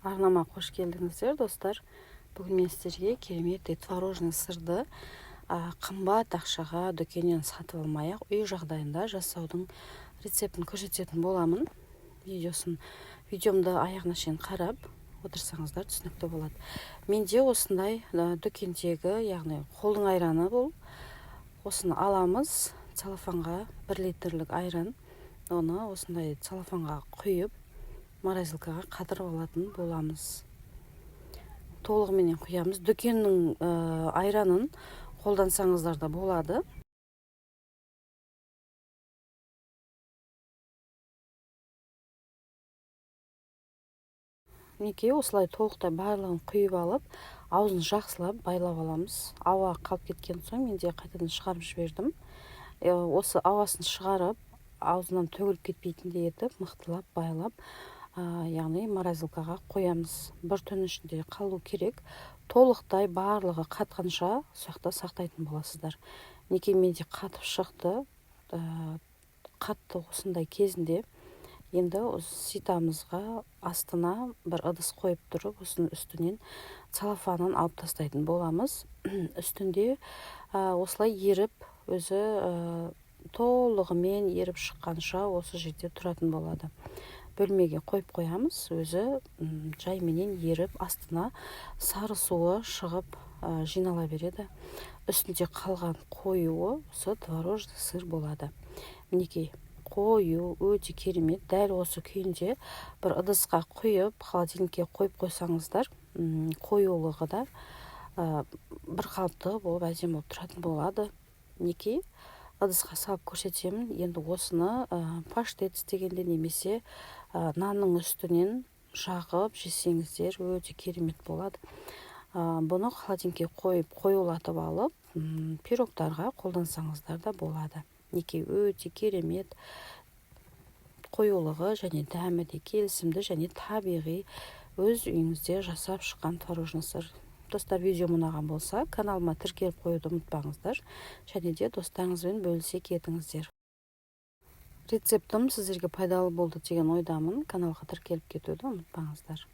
Арнама қош келдіңіздер, достар. Бүгін мен сіздерге керемет творожный сырды қымбат ақшаға дүкеннен сатып алмай-ақ үй жағдайында жасаудың рецептін көрсететін боламын. Видеомды аяғына шейін қарап отырсаңыздар түсінікті болады. Менде осындай дүкендегі, яғни қолдың айраны бұл. Осыны аламыз, целлофанға 1 литрлік айран. Оны осындай целлофанға құйып, морозилкаға қатырып алатын боламыз. Толығымен құямыз. Дүкеннің айранын қолдансаңыздар да болады. Мінекей осылай толықтай барлығын құйып алып, аузын жақсылап байлап аламыз. Ауа қалып кеткен соң менде қайтадан шығарып жібердім. Осы ауасын шығарып, аузынан төгіліп кетпейтіндей етіп, мықтылап байлап, яғни морозилкаға қоямыз. Бір түн ішінде қалу керек. Толықтай барлығы қатқанша сояқта сақтайтын боласыздар. Неке менде қатып шықты. Қатты осындай кезінде енді ситамызға астына бір ыдыс қойып тұрып, осының үстінен целлофанын алып тастайтын боламыз. Үстінде осылай еріп, өзі толығымен еріп шыққанша осы жерде тұратын болады. Бөлмеге қойып қоямыз, өзі жайменен еріп, астына сары суы шығып жинала береді. Үстінде қалған қоюы осы творожный сыр болады. Мінекей, қою өте керемет. Дәл осы күйінде бір ыдысқа құйып, холодильникке қойып қойсаңыздар, қоюлығы да бір қалыпты болып, әдемі болып тұратын болады. Мінекей, ыдысқа салып көрсетемін. Енді осыны паштет істегенде немесе нанның үстінен жағып жесеңіздер өте керемет болады. Бұны холодильникке қойып, қоюлатып алып, пирогтарға қолдансаңыздар да болады. Неке өте керемет, қоюлығы және дәмі де келісімді және табиғи, өз үйіңізде жасап шыққан творожный сыр. Достар, видео ұнаған болса, каналыма тіркеліп қоюды ұмытпаңыздар, және де достарыңызбен бөлісе кетіңіздер. Рецептім сіздерге пайдалы болды деген ойдамын. Каналға тіркеліп кетуді ұмытпаңыздар.